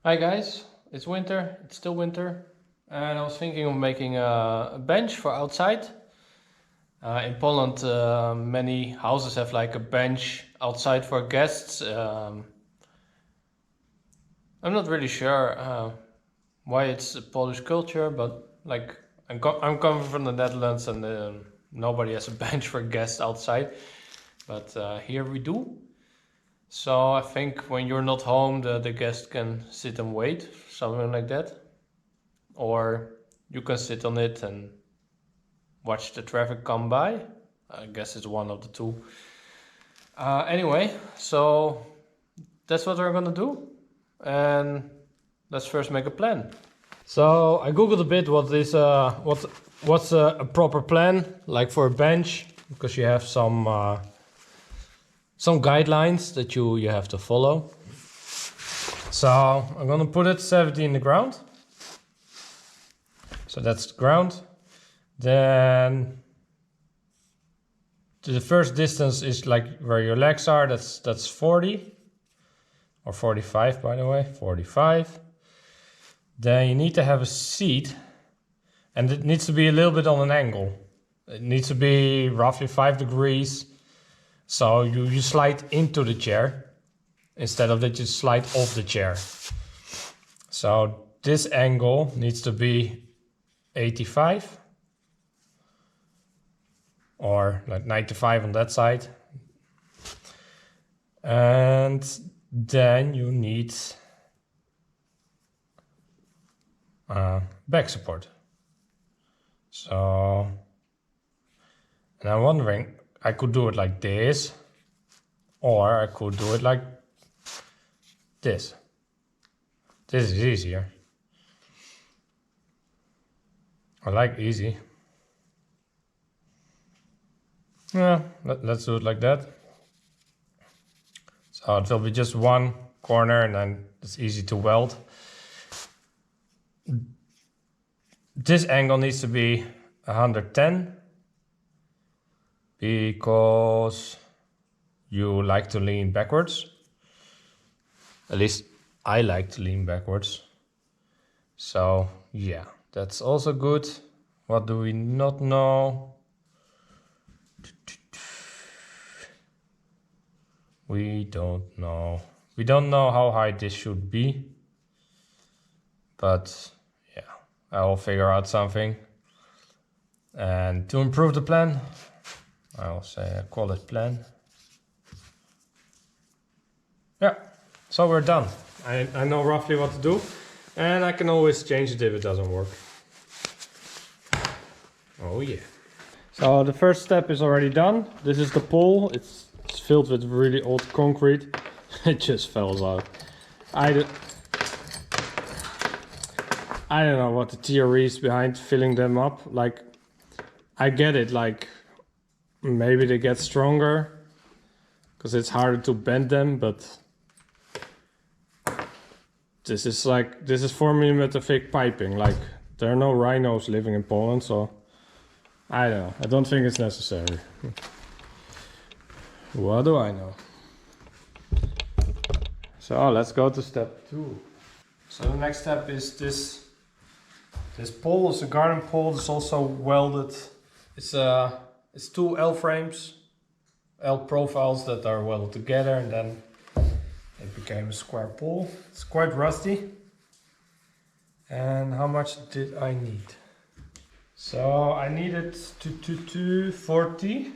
Hi guys, it's winter, it's still winter, and I was thinking of making a bench for outside. In Poland, many houses have like a bench outside for guests. I'm not really sure why it's a Polish culture, but like I'm coming from the Netherlands and nobody has a bench for guests outside, but here we do. So I think when you're not home, the guest can sit and wait, something like that. Or you can sit on it and watch the traffic come by. I guess it's one of the two. Anyway, so that's what we're gonna do. And let's first make a plan. So I googled a bit what's a proper plan like for a bench, because you have some guidelines that you have to follow. So I'm gonna put it 70 in the ground. So that's the ground. Then the first distance is like where your legs are. That's 40 or 45, by the way, 45. Then you need to have a seat, and it needs to be a little bit on an angle. It needs to be roughly 5 degrees. So you slide into the chair instead of that you slide off the chair. So this angle needs to be 85 or like 95 on that side. And then you need back support. So, and I'm wondering, I could do it like this, or I could do it like this. This is easier. I like easy. Yeah, let's do it like that. So it will be just one corner and then it's easy to weld. This angle needs to be 110 because you like to lean backwards. At least I like to lean backwards. So yeah, that's also good. What do we not know? We don't know. We don't know how high this should be. But yeah, I will figure out something. And to improve the plan, I will say call it plan. Yeah, so we're done. I know roughly what to do, and I can always change it if it doesn't work. Oh yeah. So the first step is already done. This is the pole. It's filled with really old concrete. It just falls out. I don't know what the theory is behind filling them up. Like, I get it, like maybe they get stronger because it's harder to bend them, but this is 4mm thick piping. Like, there are no rhinos living in Poland, so I don't know. I don't think it's necessary. What do I know? So let's go to step 2. So the next step is this pole is a garden pole. It's also welded. It's two L frames, L profiles that are welded together, and then it became a square pole. It's quite rusty. And how much did I need? So I needed 40.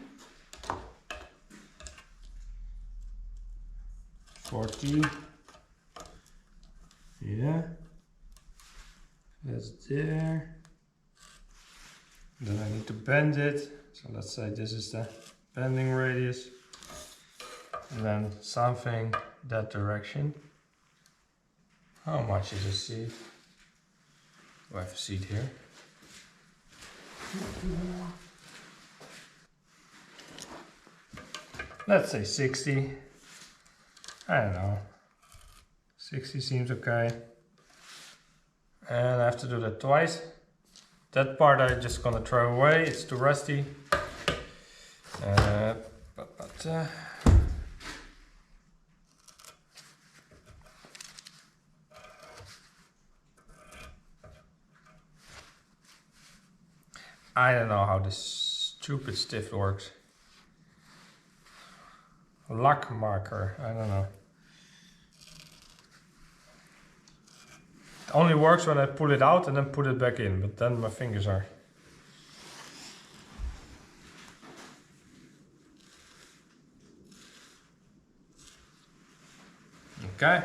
40. Yeah. That's there. Then I need to bend it. So let's say this is the bending radius. And then something that direction. How much is a seat? Do I have a seat here? Let's say 60. I don't know. 60 seems okay. And I have to do that twice. That part I'm just gonna throw away, it's too rusty. I don't know how this stupid stift works. Lock marker, I don't know. It only works when I pull it out and then put it back in, but then my fingers are... Okay.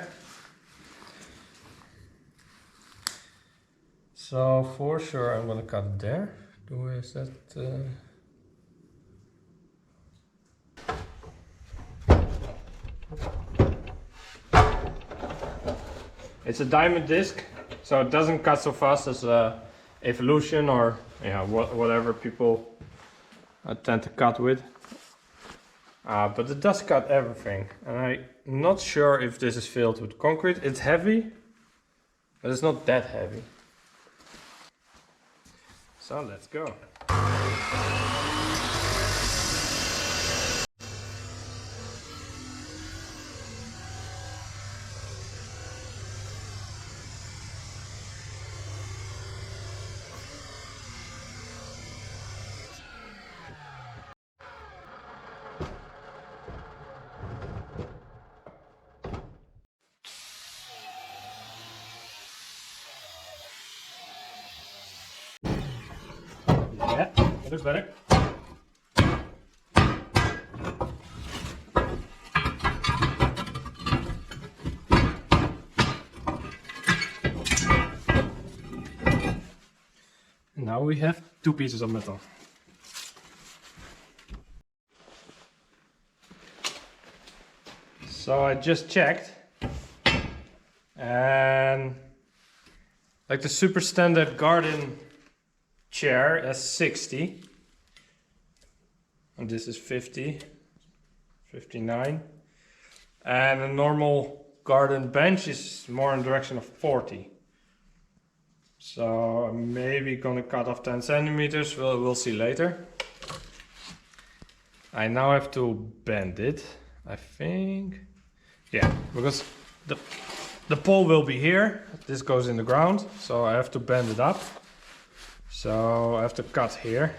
So for sure I'm gonna cut it there. Is that... It's a diamond disc, so it doesn't cut so fast as Evolution or whatever people tend to cut with. But it does cut everything, and I'm not sure if this is filled with concrete. It's heavy, but it's not that heavy. So let's go. Yeah, it looks better. Now we have 2 pieces of metal. So I just checked, and like the super standard garden chair is 60, and this is 50, 59, and a normal garden bench is more in the direction of 40. So I'm maybe gonna cut off 10 centimeters, we'll see later. I now have to bend it, I think. Yeah, because the pole will be here, this goes in the ground, so I have to bend it up. So I have to cut here.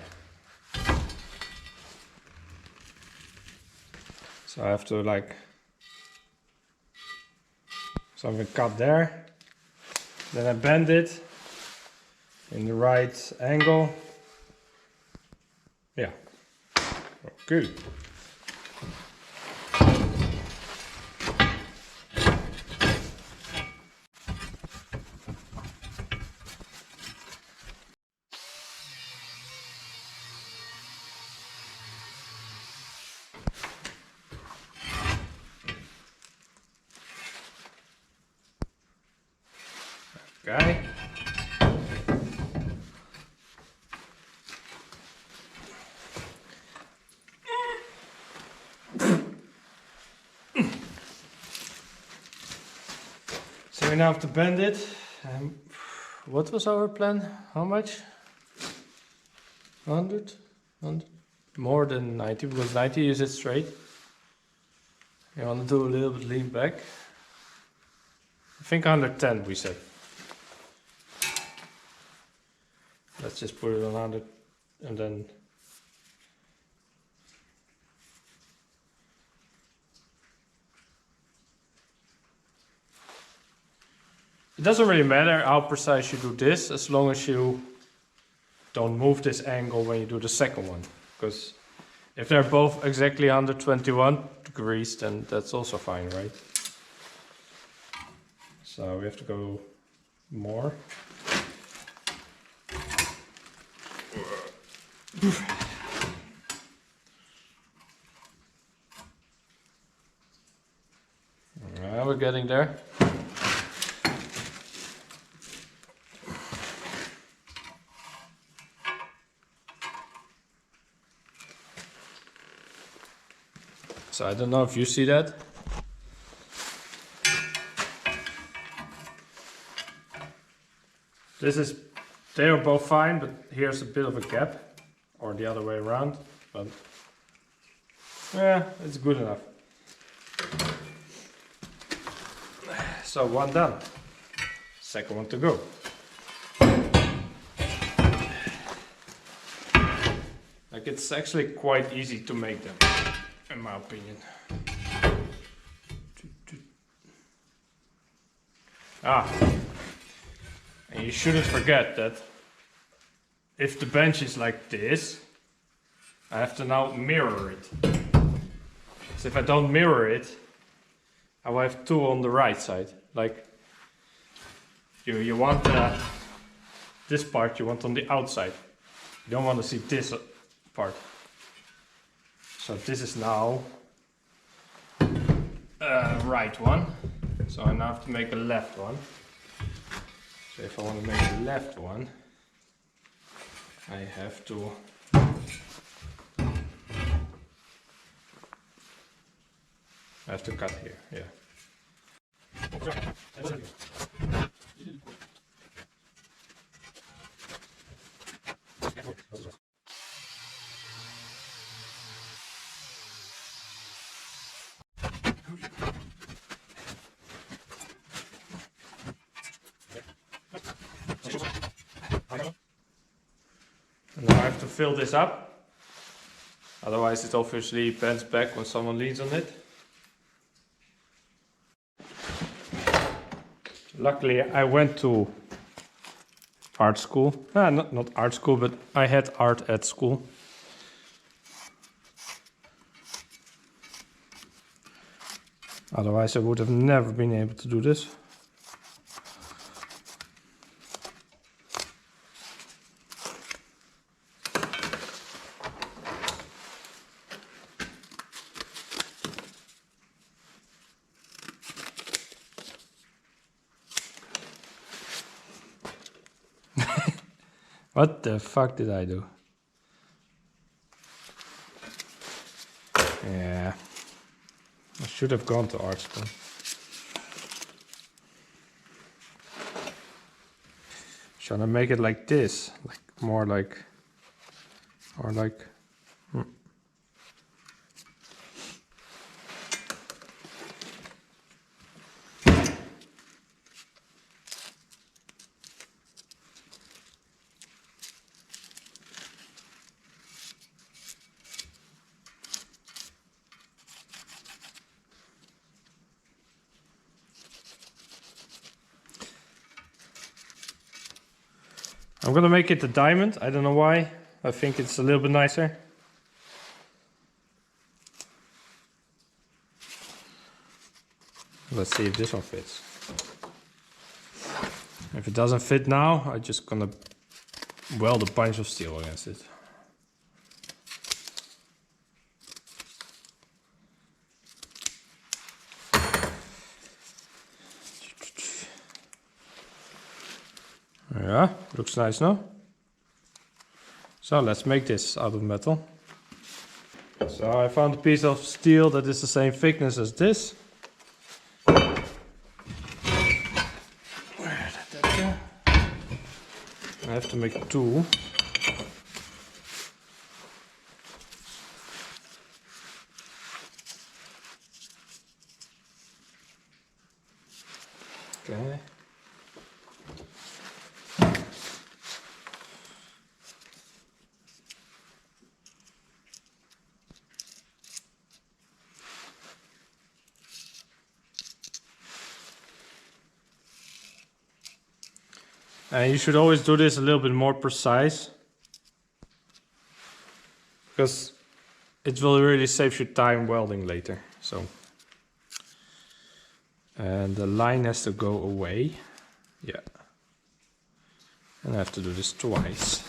So I have to like something cut there. Then I bend it in the right angle. Yeah. Good. Okay. So we now have to bend it. What was our plan? How much? 100? 100? More than 90, because 90 is it straight. You want to do a little bit lean back. I think 110 we said. Let's just put it on 100 and then it doesn't really matter how precise you do this, as long as you don't move this angle when you do the second one. Because if they're both exactly 121 degrees, then that's also fine, right? So we have to go more. We're getting there. So I don't know if you see that. They are both fine, but here's a bit of a gap, or the other way around, but yeah, it's good enough. So one done, second one to go. it's actually quite easy to make them, in my opinion. And you shouldn't forget that if the bench is like this, I have to now mirror it. So if I don't mirror it, I will have two on the right side. Like you want this part you want on the outside. You don't want to see this part. So this is now right one. So I now have to make a left one. So if I want to make a left one, I have to cut here, yeah. And now I have to fill this up, otherwise it obviously bends back when someone leans on it. Luckily I went to art school, not art school, but I had art at school. Otherwise I would have never been able to do this. What the fuck did I do? Yeah, I should have gone to art school. Should I make it like this? Like more like, or like, I'm gonna make it a diamond. I don't know why. I think it's a little bit nicer. Let's see if this one fits. If it doesn't fit now, I'm just gonna weld a bunch of steel against it. Yeah, looks nice, no? So let's make this out of metal. So I found a piece of steel that is the same thickness as this. Where did that go? I have to make two. Okay. And you should always do this a little bit more precise, because it will really save you time welding later. So, and the line has to go away. Yeah. And I have to do this twice.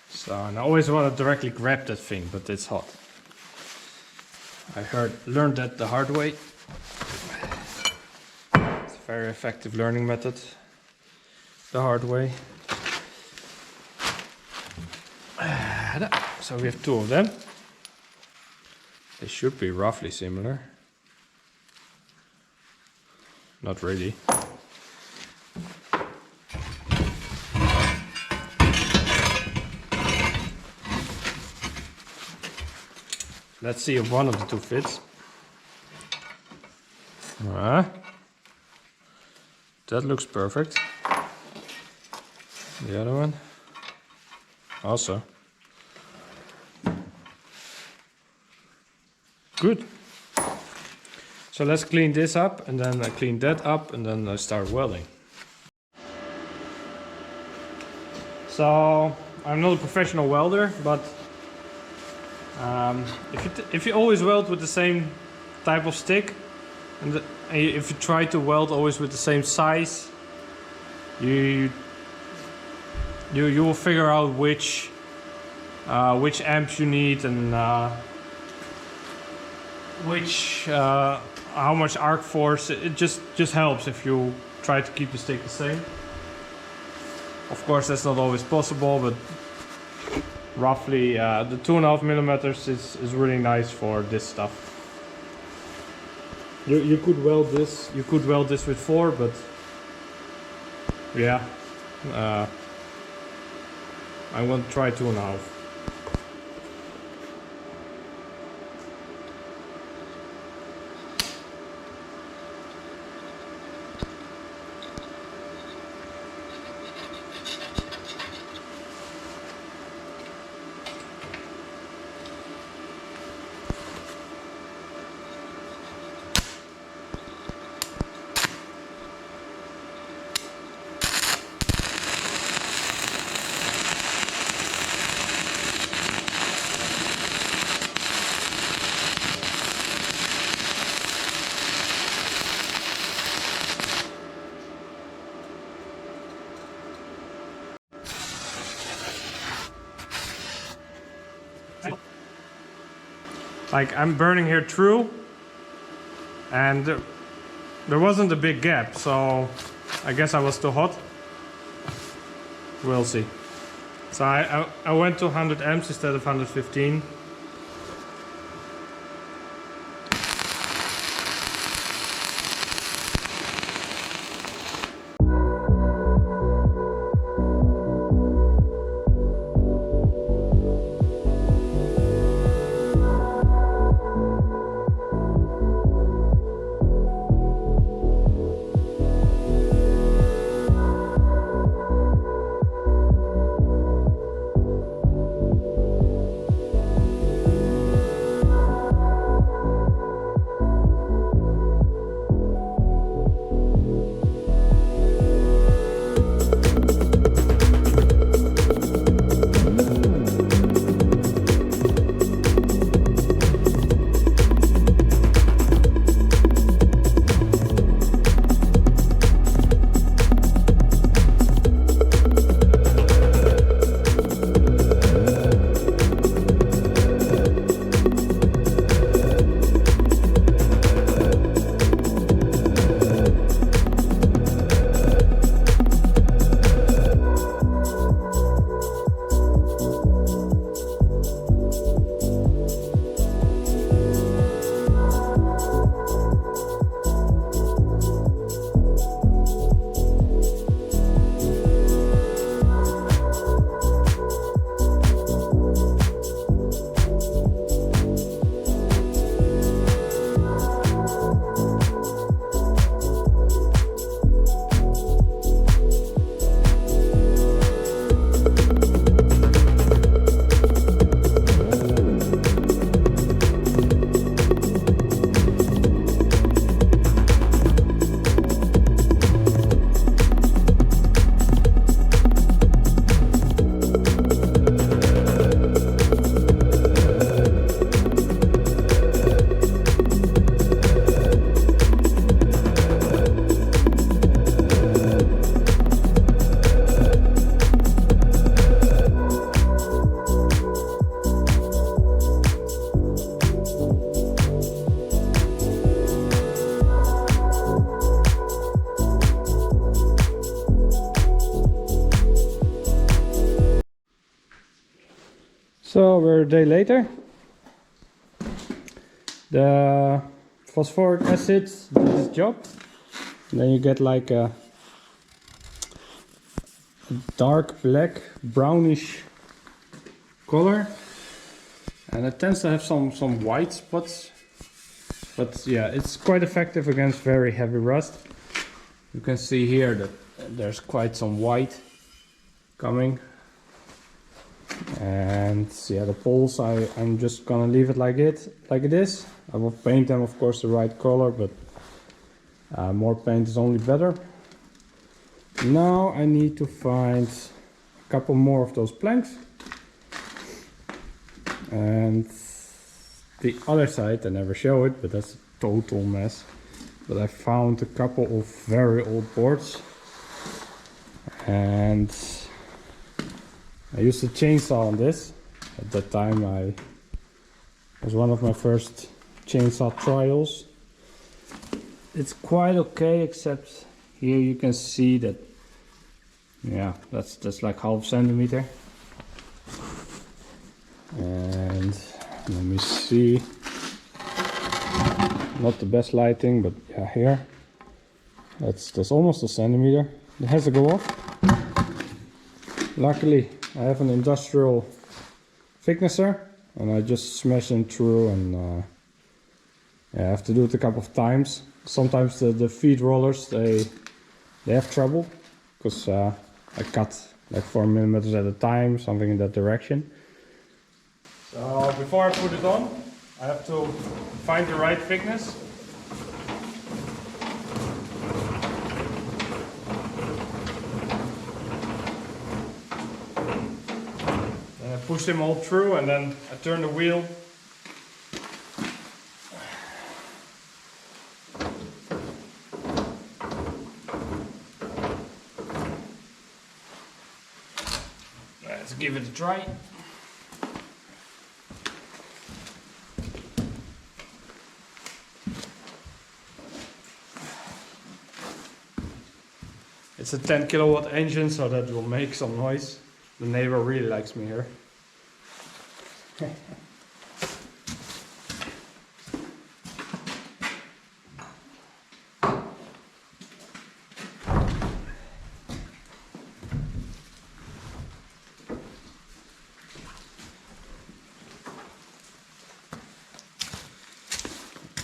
So, and I always want to directly grab that thing, but it's hot. I learned that the hard way. very effective learning method, the hard way. So we have two of them. They should be roughly similar. Not really. Let's see if one of the two fits. That looks perfect. The other one also. Good. So let's clean this up, and then I clean that up, and then I start welding. So I'm not a professional welder, but if you always weld with the same type of stick, and if you try to weld always with the same size, you will figure out which amps you need and how much arc force. It just helps if you try to keep the stick the same. Of course, that's not always possible, but roughly the 2.5 millimeters is really nice for this stuff. You could weld this. You could weld this with 4, but yeah, I'm going to try 2.5. Like, I'm burning here through, and there wasn't a big gap, so I guess I was too hot. We'll see. So I went to 100 amps instead of 115. So we're a day later. The phosphoric acid did its job. And then you get like a dark black brownish color, and it tends to have some white spots, but yeah, it's quite effective against very heavy rust. You can see here that there's quite some white coming. And yeah, the poles I'm just gonna leave it like it is. I will paint them, of course, the right color, but more paint is only better. Now I need to find a couple more of those planks, and the other side I never show it, but that's a total mess. But I found a couple of very old boards, and I used a chainsaw on this. At that time it was one of my first chainsaw trials. It's quite okay, except here you can see that, yeah, that's like half centimeter. And let me see, not the best lighting, but yeah, here that's almost a centimeter. It has to go off. Luckily I have an industrial thicknesser, and I just smash them through, and yeah, I have to do it a couple of times. Sometimes the feed rollers they have trouble, because I cut like 4 millimeters at a time, something in that direction. So before I put it on, I have to find the right thickness. And I push them all through, and then I turn the wheel. Let's give it a try. It's a 10 kilowatt engine, so that will make some noise. The neighbor really likes me here.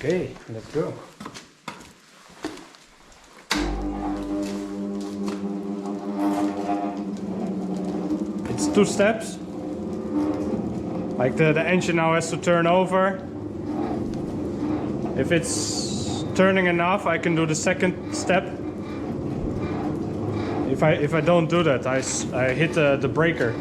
Okay, let's go. It's 2 steps. Like the engine now has to turn over. If it's turning enough, I can do the second step. If I don't do that, I hit the breaker.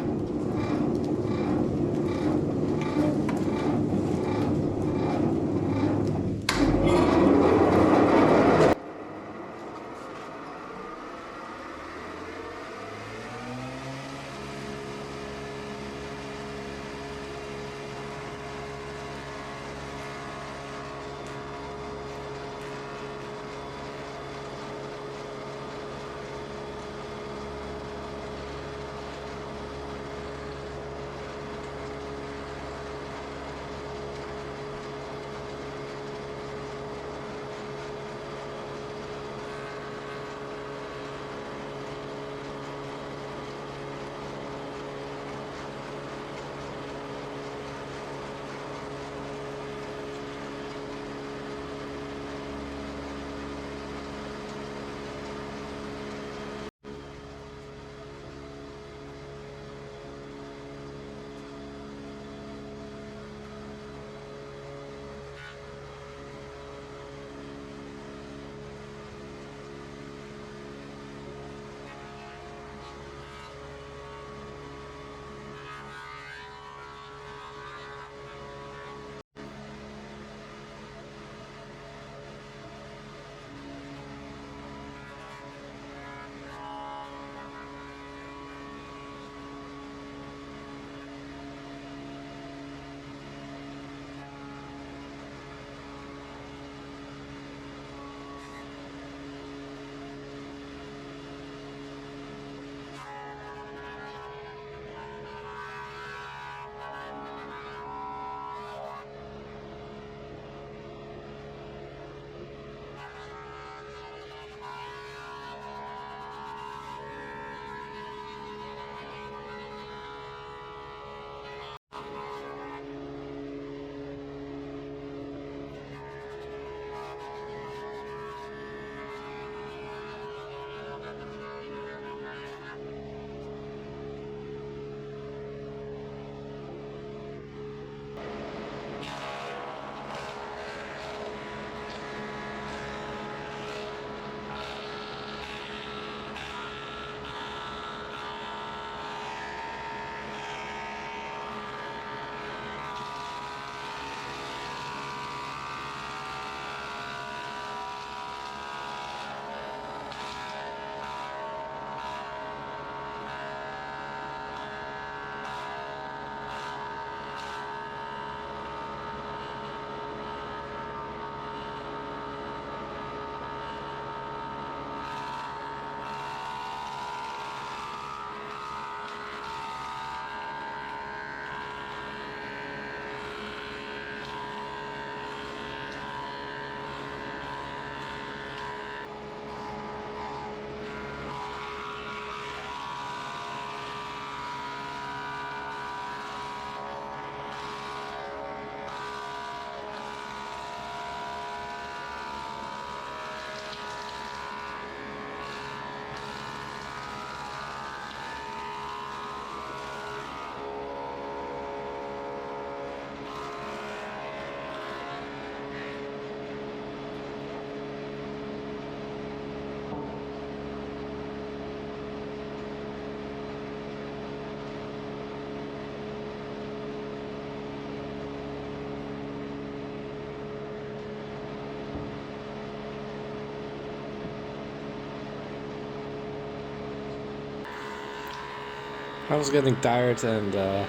I was getting tired and the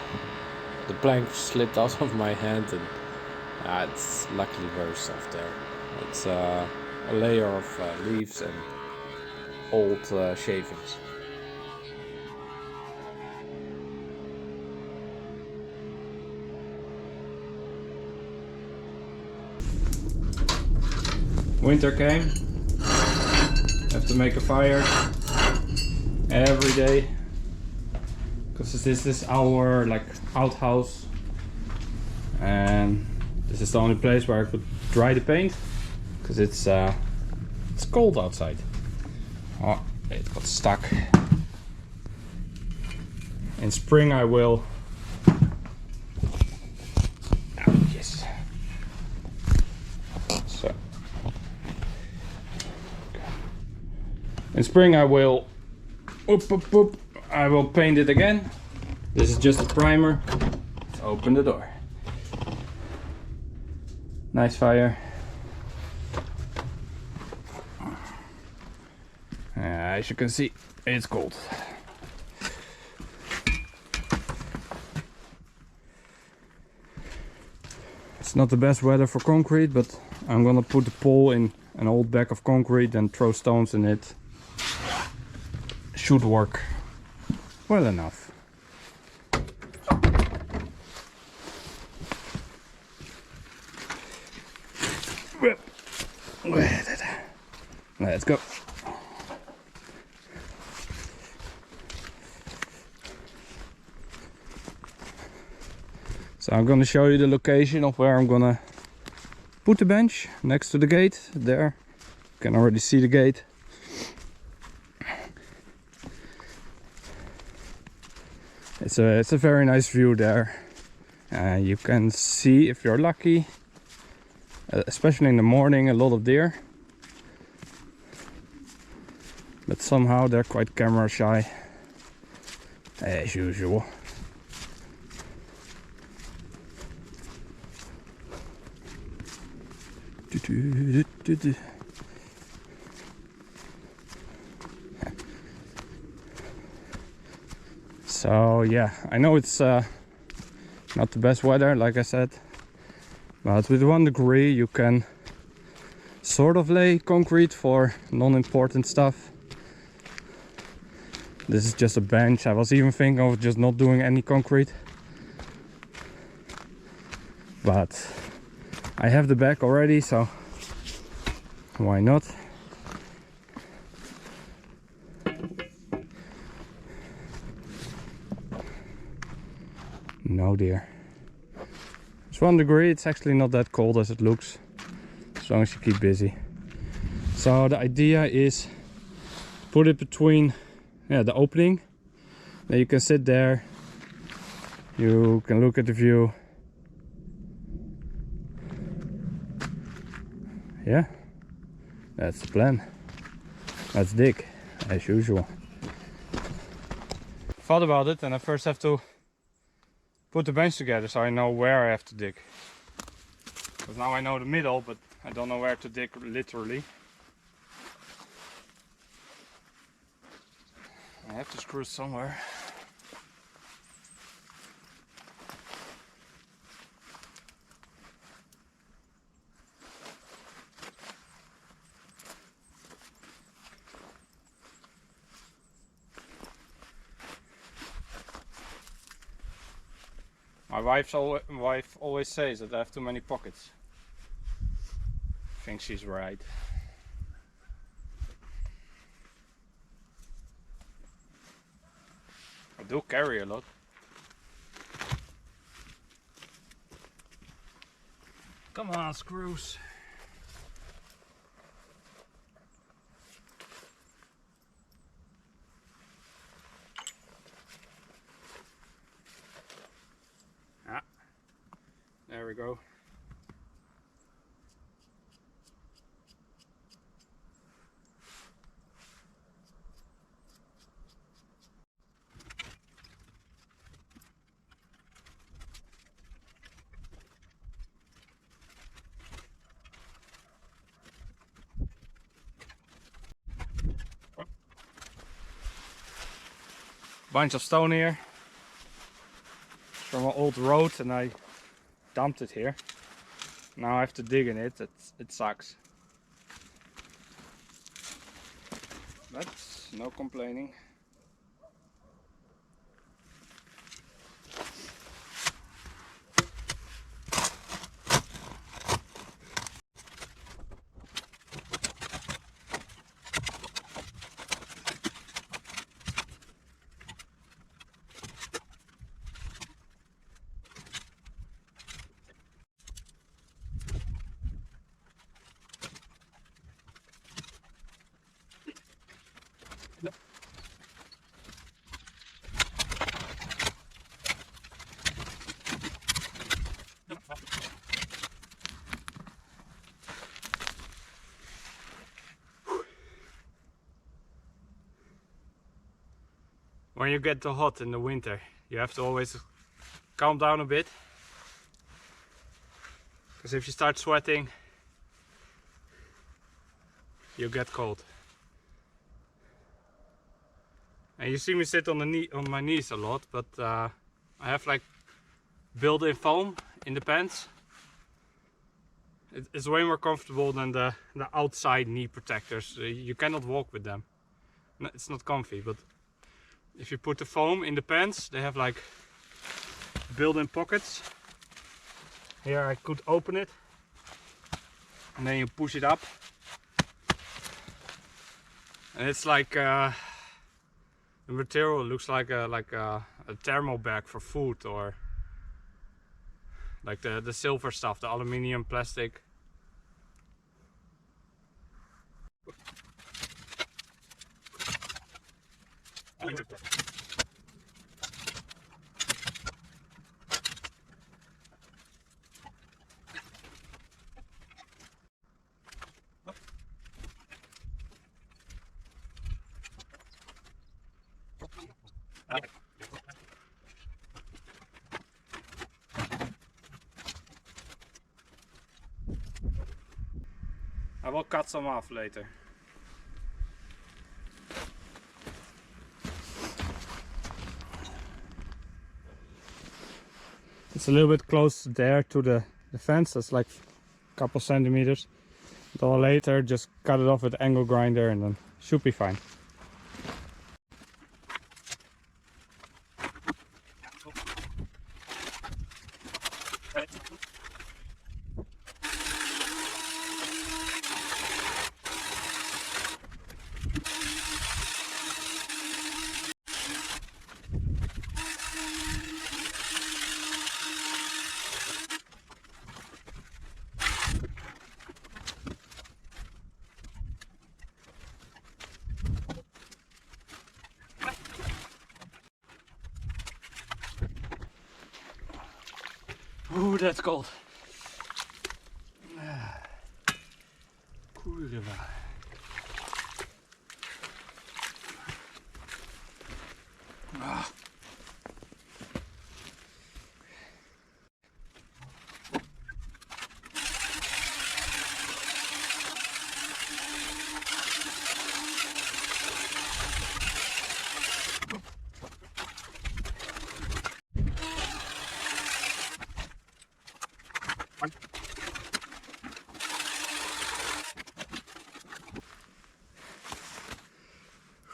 plank slipped out of my hand, and it's luckily very soft there. It's a layer of leaves and old shavings. Winter came. Have to make a fire every day because this is our like outhouse, and this is the only place where I could dry the paint because it's cold outside. Oh, it got stuck. In spring I will. Oh, yes. So. In spring I will. I will paint it again. This is just a primer. Let's open the door. Nice fire. As you can see, it's cold. It's not the best weather for concrete, but I'm gonna put the pole in an old bag of concrete and throw stones in it. Should work well enough. Let's go. So I'm gonna show you the location of where I'm gonna put the bench next to the gate. There, you can already see the gate. It's a very nice view there. You can see, if you're lucky, especially in the morning, a lot of deer. But somehow they're quite camera shy, as usual. So yeah, I know it's not the best weather, like I said, but with 1 degree you can sort of lay concrete for non-important stuff. This is just a bench. I was even thinking of just not doing any concrete, but I have the bag already, so why not? No deer. It's 1 degree. It's actually not that cold as it looks, as long as you keep busy. So the idea is put it between the opening. Then you can sit there. You can look at the view. Yeah, that's the plan. Let's dig, as usual. Thought about it, and I first have to put the bench together so I know where I have to dig. Because now I know the middle, but I don't know where to dig literally. I have to screw somewhere. My wife always says that I have too many pockets. I think she's right. I do carry a lot. Come on, screws. There we go. Bunch of stone here. from an old road and I dumped it here. Now I have to dig in it. It sucks. But no complaining. When you get too hot in the winter, you have to always calm down a bit. Because if you start sweating, you get cold. And you see me sit on my knees a lot, but I have like built-in foam in the pants. It's way more comfortable than the outside knee protectors. You cannot walk with them. It's not comfy, but if you put the foam in the pants, they have like built-in pockets. Here I could open it, and then you push it up, and it's like the material looks like a thermal bag for food, or like the silver stuff, the aluminium, plastic. I will cut some off later. It's a little bit close there to the fence. That's like a couple centimeters. But I'll later just cut it off with the angle grinder and then should be fine. Ooh, that's cold. Cool.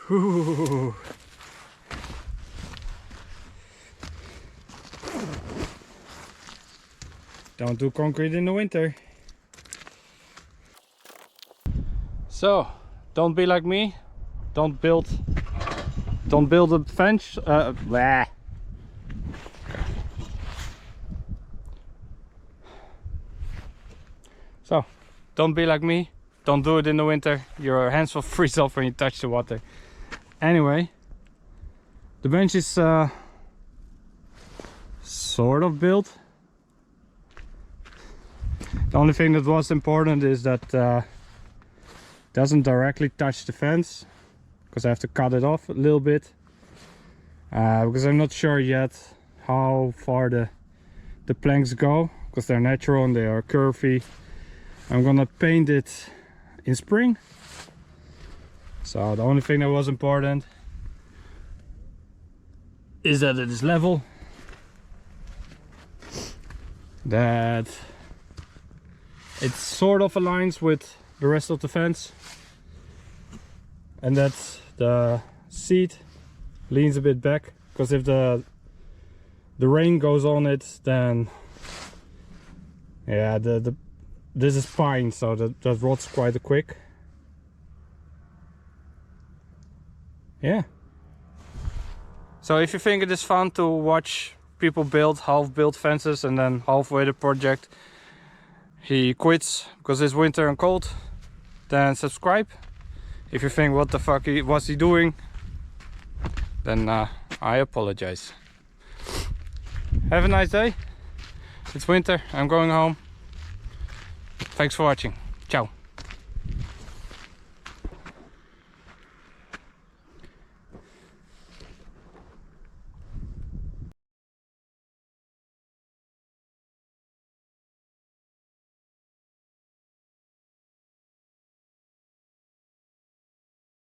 Ooh. Don't do concrete in the winter. So, don't be like me. Don't build a fence. Blah. So, don't be like me. Don't do it in the winter. Your hands will freeze off when you touch the water. Anyway, the bench is sort of built. The only thing that was important is that it doesn't directly touch the fence, because I have to cut it off a little bit, because I'm not sure yet how far the planks go, because they're natural and they are curvy. I'm gonna paint it in spring. So the only thing that was important is that it is level. that it sort of aligns with the rest of the fence, and that the seat leans a bit back, because if the rain goes on it, then yeah, this is pine, so that rots quite quick. Yeah. So if you think it is fun to watch people build half-built fences and then halfway the project he quits because it's winter and cold, then subscribe. If you think what the fuck was he doing, then I apologize. Have a nice day. It's winter, I'm going home. Thanks for watching. Ciao.